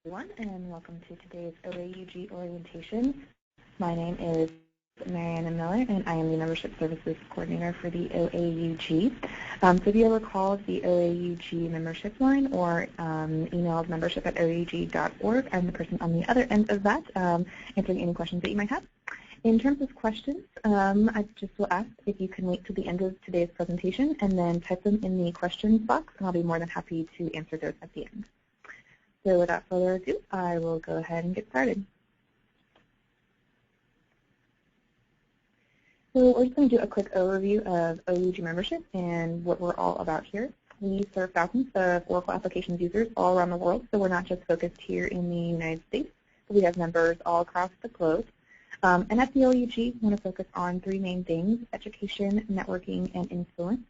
everyone, and welcome to today's OAUG orientation. My name is Mariana Miller, and I am the Membership Services Coordinator for the OAUG. So if you recall, the OAUG membership line or emailed membership@oaug.org, I'm the person on the other end of that, answering any questions that you might have. In terms of questions, I just will ask if you can wait till the end of today's presentation and then type them in the questions box, and I'll be more than happy to answer those at the end. So without further ado, I will go ahead and get started. So we're just going to do a quick overview of OAUG membership and what we're all about here. We serve thousands of Oracle applications users all around the world, so we're not just focused here in the United States, but we have members all across the globe. And at the OAUG, we want to focus on three main things: education, networking, and influence.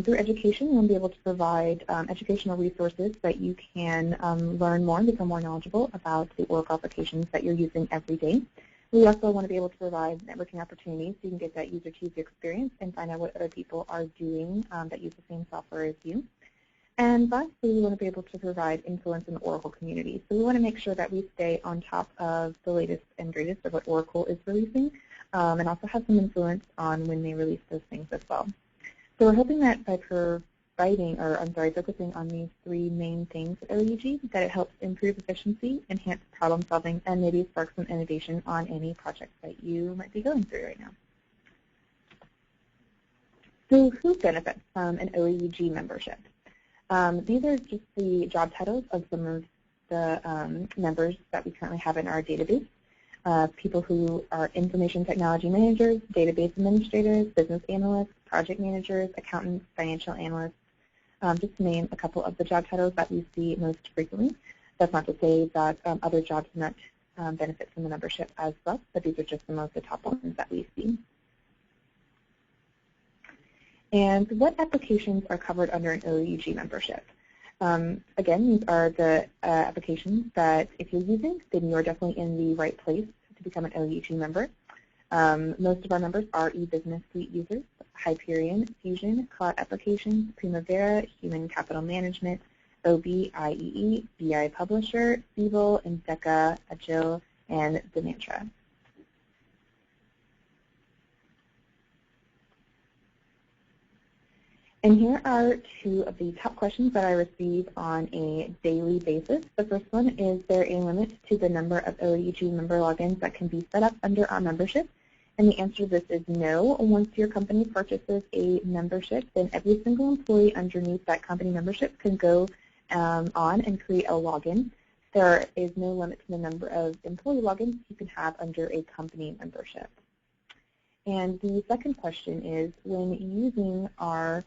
Through education, we'll be able to provide educational resources that you can learn more and become more knowledgeable about the Oracle applications that you're using every day. We also want to be able to provide networking opportunities so you can get that user-to-user experience and find out what other people are doing that use the same software as you. And lastly, we want to be able to provide influence in the Oracle community. So we want to make sure that we stay on top of the latest and greatest of what Oracle is releasing and also have some influence on when they release those things as well. So we're hoping that by focusing on these three main things at OAUG, that it helps improve efficiency, enhance problem solving, and maybe spark some innovation on any projects that you might be going through right now. So who benefits from an OAUG membership? These are just the job titles of some of the members that we currently have in our database. People who are information technology managers, database administrators, business analysts, project managers, accountants, financial analysts, just to name a couple of the job titles that we see most frequently. That's not to say that other jobs do not benefit from the membership as well, but these are just some of the top ones that we see. And what applications are covered under an OAUG membership? Again, these are the applications that if you're using, then you're definitely in the right place to become an OAUG member. Most of our members are e-business suite users: Hyperion, Fusion, Cloud Applications, Primavera, Human Capital Management, OB, IEE, BI Publisher, Siebel, Endeca, Agile, and Demantra. And here are two of the top questions that I receive on a daily basis. The first one: is there a limit to the number of OAUG member logins that can be set up under our membership? And the answer to this is no. Once your company purchases a membership, then every single employee underneath that company membership can go on and create a login. There is no limit to the number of employee logins you can have under a company membership. And the second question is, when using our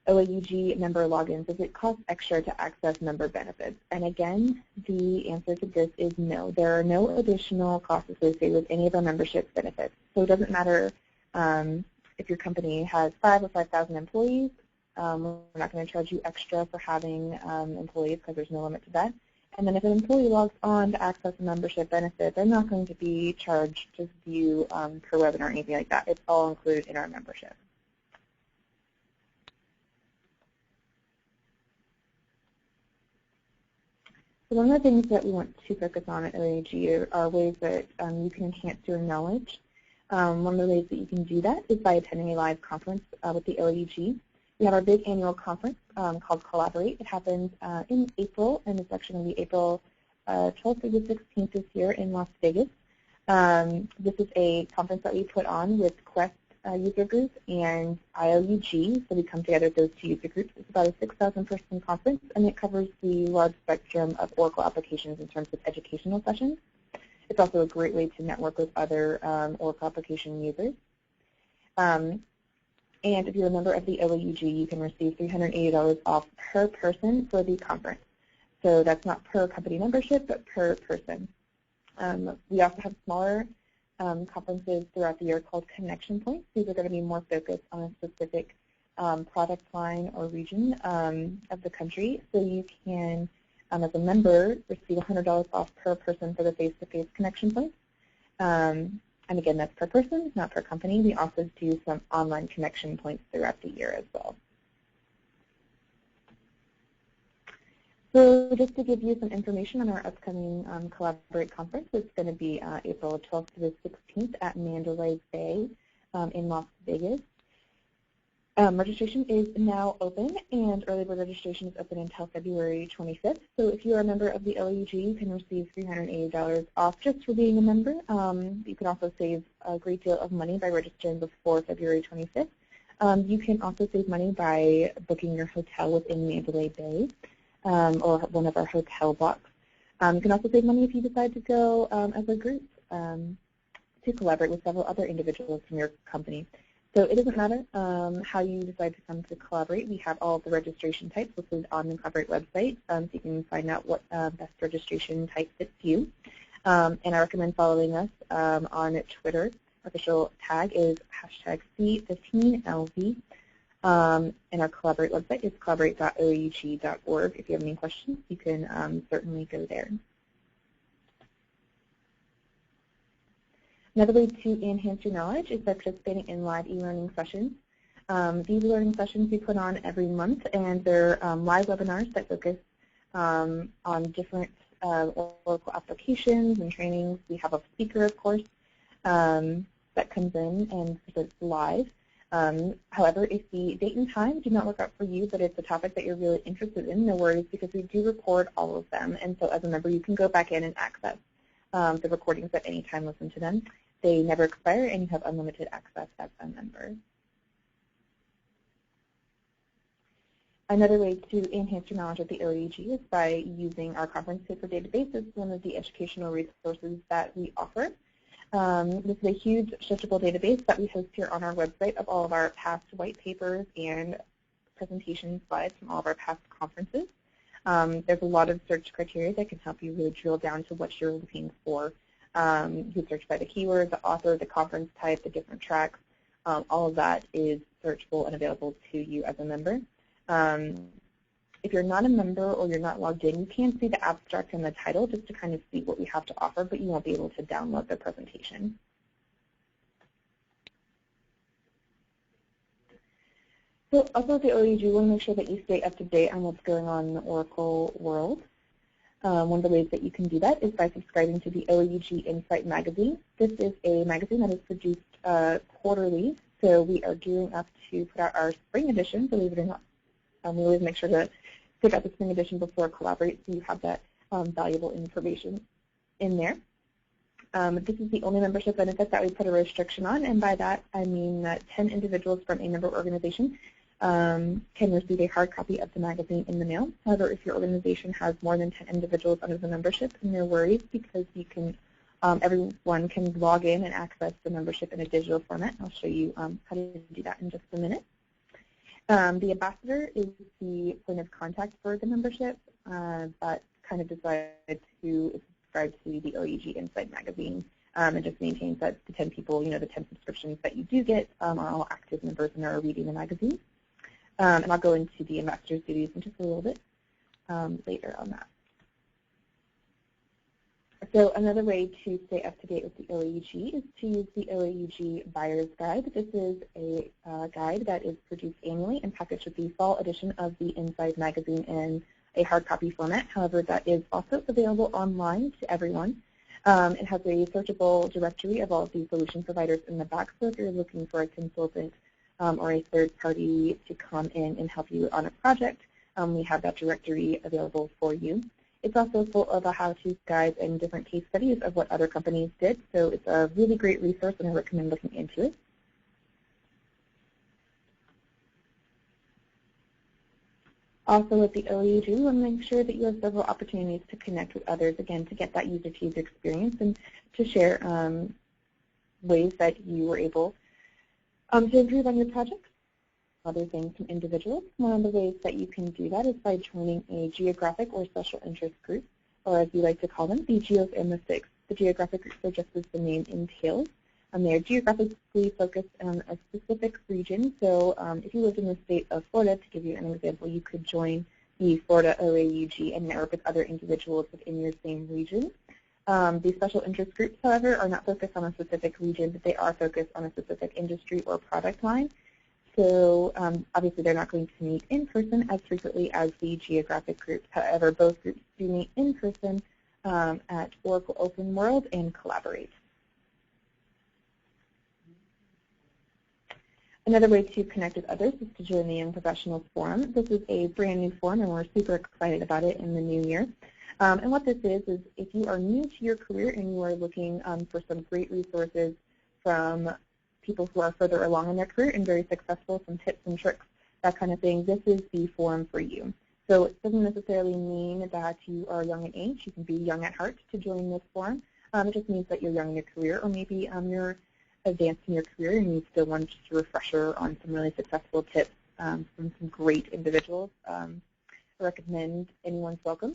OAUG member logins, does it cost extra to access member benefits? And again, the answer to this is no. There are no additional costs associated with any of our membership benefits. So it doesn't matter if your company has 5 or 5,000 employees. We're not going to charge you extra for having employees because there's no limit to that. And then if an employee logs on to access a membership benefit, they're not going to be charged to view per webinar or anything like that. It's all included in our membership. So one of the things that we want to focus on at OAUG are ways that you can enhance your knowledge. One of the ways that you can do that is by attending a live conference with the OAUG. We have our big annual conference called Collaborate. It happens in April, and it's actually going to be April 12th through the 16th this year in Las Vegas. This is a conference that we put on with Quest user group and OAUG, so we come together with those two user groups. It's about a 6,000-person conference, and it covers the large spectrum of Oracle applications in terms of educational sessions. It's also a great way to network with other Oracle application users. And if you're a member of the OAUG, you can receive $380 off per person for the conference. So that's not per company membership, but per person. We also have smaller conferences throughout the year called connection points. These are going to be more focused on a specific product line or region of the country. So you can, as a member, receive $100 off per person for the face-to-face connection points. And again, that's per person, not per company. We also do some online connection points throughout the year as well. So just to give you some information on our upcoming Collaborate conference, it's going to be April 12th to the 16th at Mandalay Bay in Las Vegas. Registration is now open, and early bird registration is open until February 25th. So if you are a member of the OAUG, you can receive $380 off just for being a member. You can also save a great deal of money by registering before February 25th. You can also save money by booking your hotel within Mandalay Bay or one of our hotel blocks. You can also save money if you decide to go as a group to collaborate with several other individuals from your company. So it doesn't matter how you decide to come to collaborate. We have all of the registration types listed on the Collaborate website, so you can find out what best registration type fits you. And I recommend following us on Twitter. Our official tag is #C15LV. And our Collaborate website is collaborate.oaug.org. If you have any questions, you can certainly go there. Another way to enhance your knowledge is by participating in live e-learning sessions. These learning sessions we put on every month, and they're live webinars that focus on different Oracle applications and trainings. We have a speaker, of course, that comes in and presents live. However, if the date and time do not work out for you, but it's a topic that you're really interested in, no worries, because we do record all of them. And so as a member, you can go back in and access the recordings at any time, listen to them. They never expire, and you have unlimited access as a member. Another way to enhance your knowledge of the OAUG is by using our conference paper database. It's one of the educational resources that we offer. This is a huge searchable database that we host here on our website of all of our past white papers and presentation slides from all of our past conferences. There's a lot of search criteria that can help you really drill down to what you're looking for. You can search by the keyword, the author, the conference type, the different tracks. All of that is searchable and available to you as a member. If you're not a member or you're not logged in, you can see the abstract and the title just to kind of see what we have to offer, but you won't be able to download the presentation. So also at the OAUG, we want to make sure that you stay up to date on what's going on in the Oracle world. One of the ways that you can do that is by subscribing to the OAUG Insight magazine. This is a magazine that is produced quarterly, so we are gearing up to put out our spring edition, believe it or not. We always make sure to pick out the spring edition before Collaborate, so you have that valuable information in there. This is the only membership benefit that we put a restriction on, and by that I mean that 10 individuals from a member organization can receive a hard copy of the magazine in the mail. However, if your organization has more than 10 individuals under the membership, then no worries, because you can, everyone can log in and access the membership in a digital format. I'll show you how to do that in just a minute. The ambassador is the point of contact for the membership that kind of decides who is subscribed to the OAUG Insight magazine and just maintains that the 10 people, the 10 subscriptions that you do get are all active members and are reading the magazine. And I'll go into the ambassador's duties in just a little bit later on that. So another way to stay up to date with the OAUG is to use the OAUG Buyer's Guide. This is a guide that is produced annually and packaged with the fall edition of the Insight magazine in a hard copy format. However, that is also available online to everyone. It has a searchable directory of all of the solution providers in the back, so if you're looking for a consultant or a third party to come in and help you on a project, we have that directory available for you. It's also full of how-to guides and different case studies of what other companies did, so it's a really great resource, and I recommend looking into it. Also at the OAUG, we want to make sure that you have several opportunities to connect with others, again, to get that user-to-user experience and to share ways that you were able to improve on your projects. Other things from individuals. One of the ways that you can do that is by joining a geographic or special interest group, or as we like to call them, the Geos and the Six. The geographic groups are just as the name entails. They are geographically focused on a specific region. So if you lived in the state of Florida, to give you an example, you could join the Florida OAUG and network with other individuals within your same region. The special interest groups, however, are not focused on a specific region, but they are focused on a specific industry or product line. So obviously they're not going to meet in person as frequently as the geographic groups. However, both groups do meet in person at Oracle Open World and collaborate. Another way to connect with others is to join the Young Professionals Forum. This is a brand new forum, and we're super excited about it in the new year. And what this is if you are new to your career and you are looking for some great resources from people who are further along in their career and very successful, some tips and tricks, that kind of thing, this is the forum for you. So it doesn't necessarily mean that you are young in age. You can be young at heart to join this forum. It just means that you're young in your career, or maybe you're advanced in your career and you still want just a refresher on some really successful tips from some great individuals. I recommend anyone's welcome.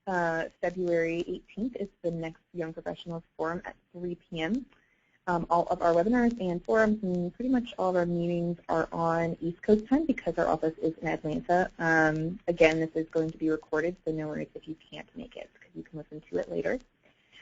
February 18th is the next Young Professionals Forum at 3 p.m. All of our webinars and forums and pretty much all of our meetings are on East Coast time because our office is in Atlanta. Again, this is going to be recorded, so no worries if you can't make it because you can listen to it later.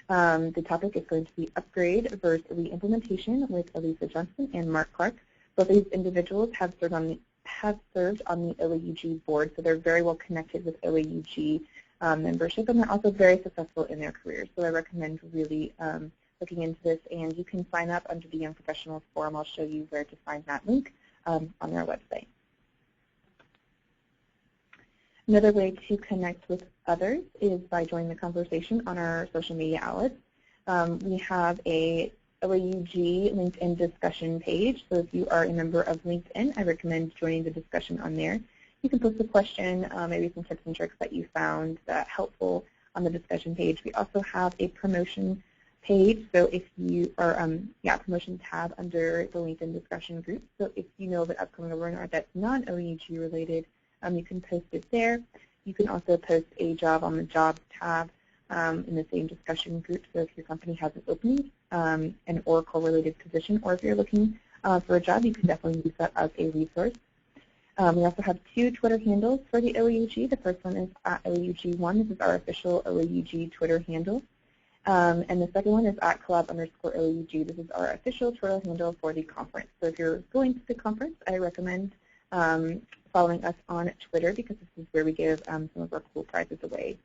The topic is going to be Upgrade versus Reimplementation with Elisa Johnson and Mark Clark. Both of these individuals have served on the OAUG board, so they're very well connected with OAUG membership, and they're also very successful in their careers. So I recommend really looking into this, and you can sign up under the Young Professionals Forum. I'll show you where to find that link on their website. Another way to connect with others is by joining the conversation on our social media outlets. We have a OAUG LinkedIn discussion page, so if you are a member of LinkedIn, I recommend joining the discussion on there. You can post a question, maybe some tips and tricks that you found that helpful on the discussion page. We also have a promotion page, so if you are, promotion tab under the LinkedIn discussion group. So if you know of an upcoming webinar that's non-OAUG related, you can post it there. You can also post a job on the jobs tab in the same discussion group. So if your company has an opening, an Oracle-related position, or if you're looking for a job, you can definitely use that as a resource. We also have 2 Twitter handles for the OAUG. The first one is at OAUG1. This is our official OAUG Twitter handle. And the second one is at collab_OAUG. This is our official Twitter handle for the conference. So if you're going to the conference, I recommend following us on Twitter because this is where we give some of our cool prizes away.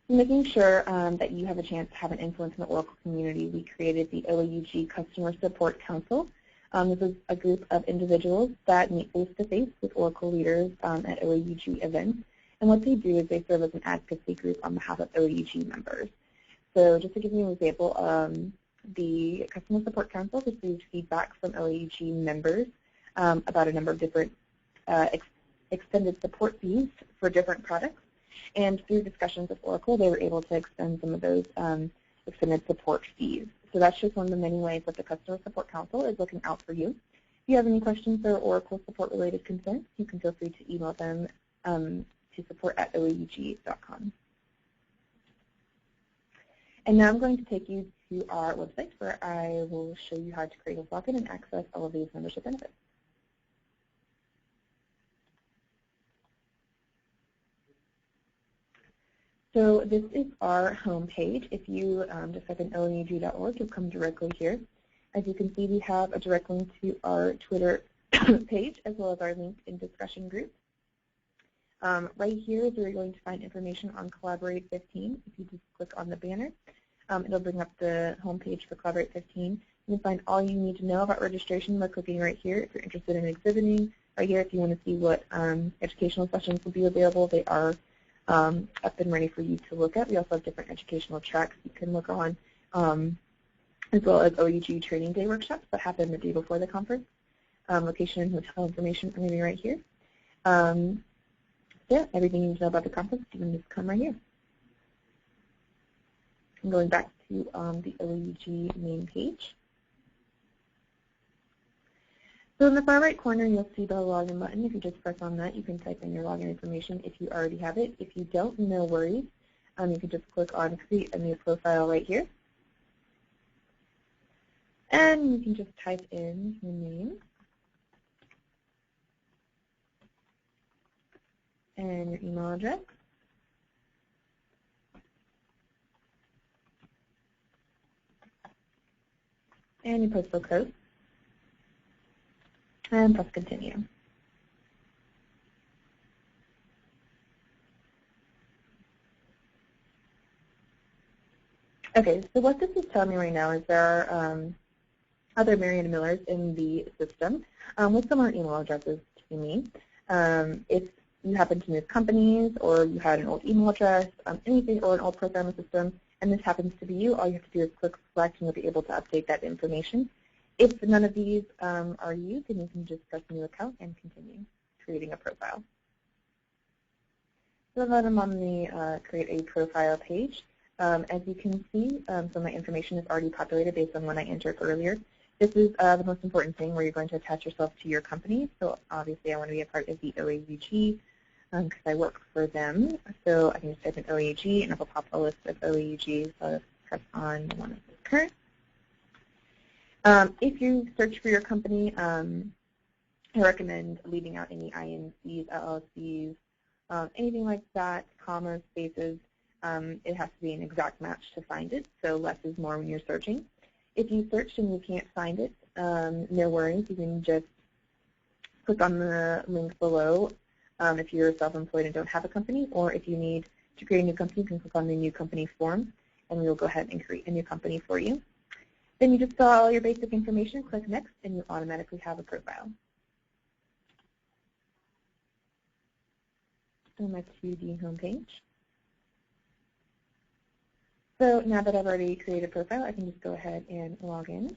Making sure that you have a chance to have an influence in the Oracle community, we created the OAUG Customer Support Council. This is a group of individuals that meet face-to-face with Oracle leaders at OAUG events. And what they do is they serve as an advocacy group on behalf of OAUG members. So just to give you an example, the Customer Support Council received feedback from OAUG members about a number of different extended support fees for different products. And through discussions with Oracle, they were able to extend some of those extended support fees. So that's just one of the many ways that the Customer Support Council is looking out for you. If you have any questions or Oracle support-related concerns, you can feel free to email them to support@oaug.com. And now I'm going to take you to our website where I will show you how to create a login and access all of these membership benefits. So this is our home page. If you just type in OAUG.org, you'll come directly here. As you can see, we have a direct link to our Twitter page as well as our LinkedIn discussion group. Right here is where you're going to find information on Collaborate 15. If you just click on the banner, it'll bring up the home page for Collaborate 15. You can find all you need to know about registration by clicking right here. If you're interested in exhibiting, right here if you want to see what educational sessions will be available, they are up and ready for you to look at. We also have different educational tracks you can look on, as well as OAUG Training Day workshops that happen the day before the conference. Location and hotel information are going to be right here. Yeah, everything you need to know about the conference, you can just come right here. I'm going back to the OAUG main page. So in the far right corner, you'll see the login button. If you just press on that, you can type in your login information if you already have it. If you don't, no worries. You can just click on Create a New Profile right here. And you can just type in your name and your email address. and your postal code, and press continue. Okay, so what this is telling me right now is there are other Marietta Millers in the system with similar email addresses to me. If you happen to move companies or you had an old email address, anything, or an old program or system, and this happens to be you, all you have to do is click select and you'll be able to update that information. If none of these are you, then you can just press new account and continue creating a profile. So then I'm on the create a profile page. As you can see, so my information is already populated based on what I entered earlier. This is the most important thing where you're going to attach yourself to your company. So obviously I want to be a part of the OAUG because I work for them. So I can just type in OAUG and it will pop a list of OAUGs. So I'll press on the one that says current. If you search for your company, I recommend leaving out any INCs, LLCs, anything like that, commas, spaces. It has to be an exact match to find it, so less is more when you're searching. If you search and you can't find it, no worries. You can just click on the link below if you're self-employed and don't have a company, or if you need to create a new company, you can click on the new company form, and we'll go ahead and create a new company for you. Then you just fill out all your basic information, click next, and you automatically have a profile. And that's to the home page. So now that I've already created a profile, I can just go ahead and log in.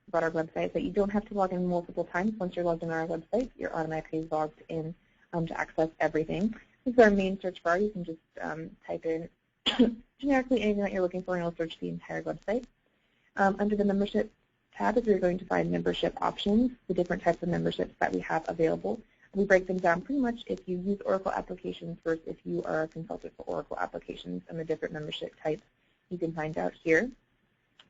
About our website, but you don't have to log in multiple times. Once you're logged in on our website, you're automatically logged in to access everything. This is our main search bar. You can just type in generically anything that you're looking for, and it'll search the entire website. Under the membership tab is where you're going to find membership options, the different types of memberships that we have available. We break them down pretty much if you use Oracle applications versus if you are a consultant for Oracle applications, and the different membership types you can find out here.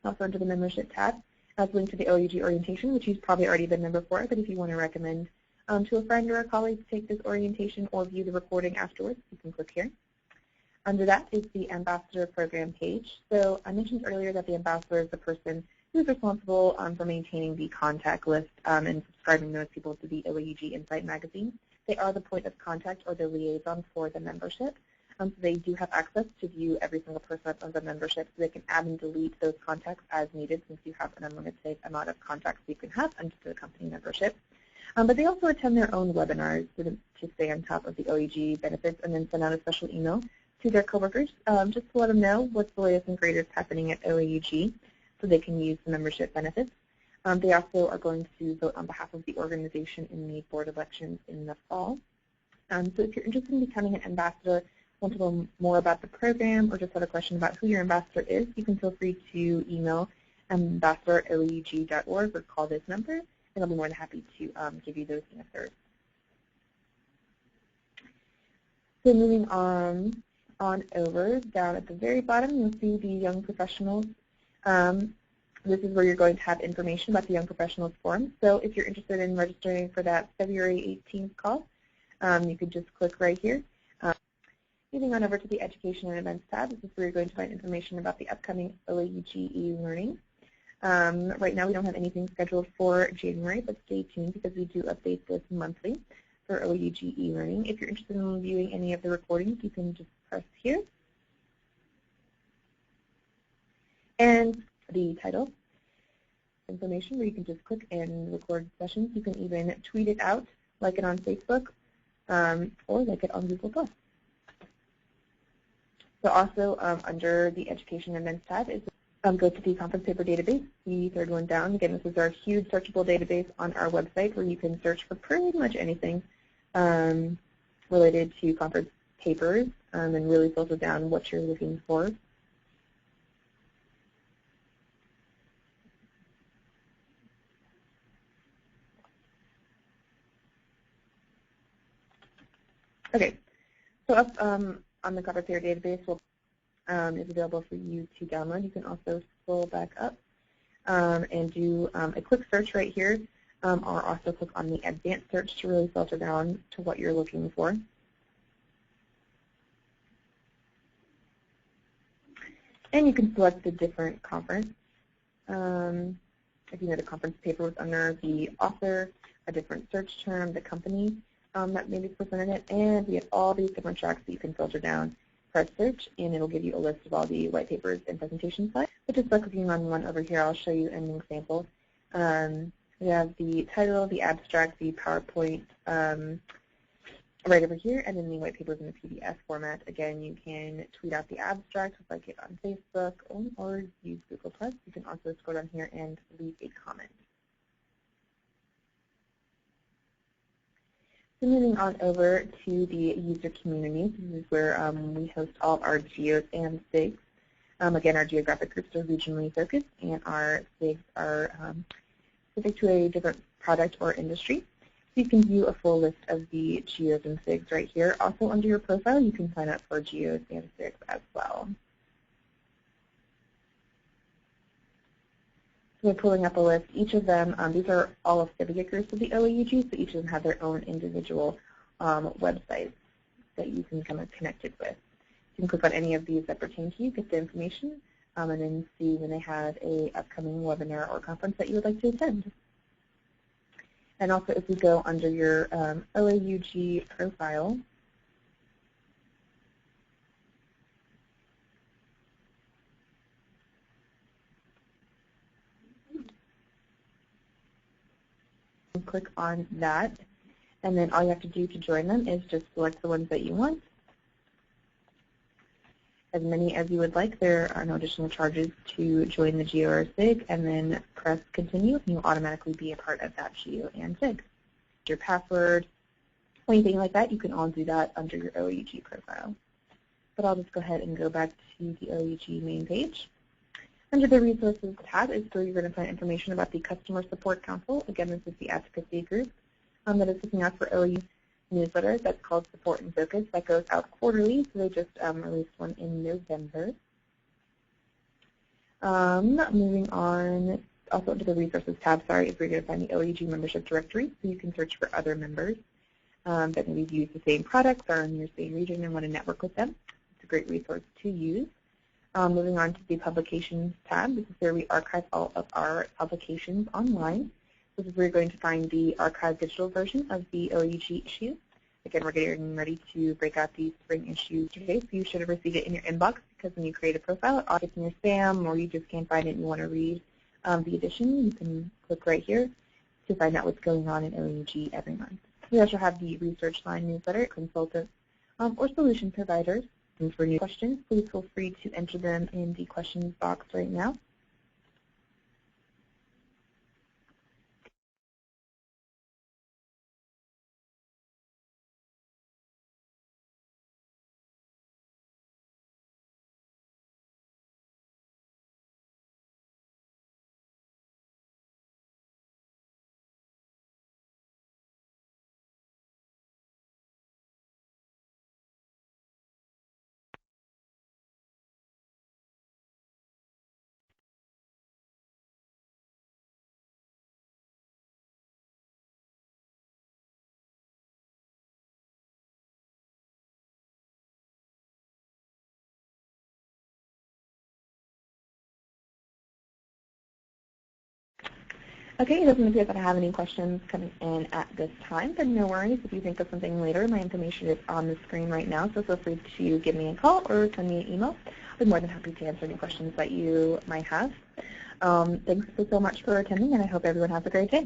Also under the membership tab, has a link to the OAUG orientation, which you've probably already been a member for, but if you want to recommend to a friend or a colleague to take this orientation or view the recording afterwards, you can click here. Under that is the Ambassador Program page. So I mentioned earlier that the ambassador is the person who's responsible for maintaining the contact list and subscribing those people to the OAUG Insight magazine. They are the point of contact or the liaison for the membership. So they do have access to view every single person of the membership, so they can add and delete those contacts as needed, since you have an unlimited amount of contacts you can have under the company membership. But they also attend their own webinars to stay on top of the OAUG benefits, and then send out a special email to their coworkers just to let them know what's the latest and greatest happening at OAUG, so they can use the membership benefits. They also are going to vote on behalf of the organization in the board elections in the fall. So if you're interested in becoming an ambassador, want to learn more about the program, or just have a question about who your ambassador is, you can feel free to email ambassador@oaug.org or call this number, and I'll be more than happy to give you those answers. So moving on over, down at the very bottom, you'll see the Young Professionals. This is where you're going to have information about the Young Professionals Forum. So if you're interested in registering for that February 18th call, you could just click right here. Moving on over to the Education and Events tab, this is where you're going to find information about the upcoming OAUG e-learning. Right now we don't have anything scheduled for January, but stay tuned because we do update this monthly for OAUG e-learning. If you're interested in viewing any of the recordings, you can just press here. And the title information, where you can just click and record sessions. You can even tweet it out, like it on Facebook, or like it on Google+. So also under the Education and Events tab is go to the conference paper database, the third one down. Again, this is our huge searchable database on our website where you can search for pretty much anything related to conference papers and really filter down what you're looking for. Okay, so up on the conference paper database is available for you to download. You can also scroll back up and do a quick search right here, or also click on the advanced search to really filter down to what you're looking for. And you can select the different conference. if you know the conference paper was under the author, a different search term, the company that maybe presented it, and we have all these different tracks that you can filter down, press search, and it'll give you a list of all the white papers and presentation slides. But just by clicking on one over here, I'll show you an example. We have the title, the abstract, the PowerPoint right over here, and then the white papers in the PDF format. Again, you can tweet out the abstract, just like it on Facebook, or use Google+. You can also scroll down here and leave a comment. So moving on over to the user community, this is where we host all of our geos and SIGs. Again, our geographic groups are regionally focused, and our SIGs are specific to a different product or industry. So you can view a full list of the geos and SIGs right here. Also under your profile, you can sign up for geos and SIGs as well. So we're pulling up a list. Each of them, these are all affiliate groups of the OAUG, so each of them have their own individual websites that you can become connected with. You can click on any of these that pertain to you, get the information, and then see when they have an upcoming webinar or conference that you would like to attend. And also, if you go under your OAUG profile, click on that, and then all you have to do to join them is just select the ones that you want. As many as you would like. There are no additional charges to join the GEO or SIG, and then press continue, and you'll automatically be a part of that GEO and SIG. Your password, anything like that, you can all do that under your OAUG profile. But I'll just go ahead and go back to the OAUG main page. Under the Resources tab is where you're going to find information about the Customer Support Council. Again, this is the advocacy group that is looking out for OAUG newsletter that's called Support and Focus. That goes out quarterly, so they just released one in November. Moving on, also under the Resources tab, is where you're going to find the OAUG membership directory, so you can search for other members that maybe use the same products or in your same region and want to network with them. It's a great resource to use. Moving on to the Publications tab, this is where we archive all of our publications online. This is where you're going to find the archived digital version of the OAUG issue. Again, we're getting ready to break out the spring issue today, so you should have received it in your inbox, because when you create a profile, it gets in your spam, or you just can't find it and you want to read the edition. You can click right here to find out what's going on in OAUG every month. We also have the Research Line newsletter, consultants, or solution providers. And for new questions, please feel free to enter them in the questions box right now. Okay, it doesn't appear that I have any questions coming in at this time, but no worries. If you think of something later, my information is on the screen right now, so feel free to give me a call or send me an email. I'm more than happy to answer any questions that you might have. Thanks so much for attending, and I hope everyone has a great day.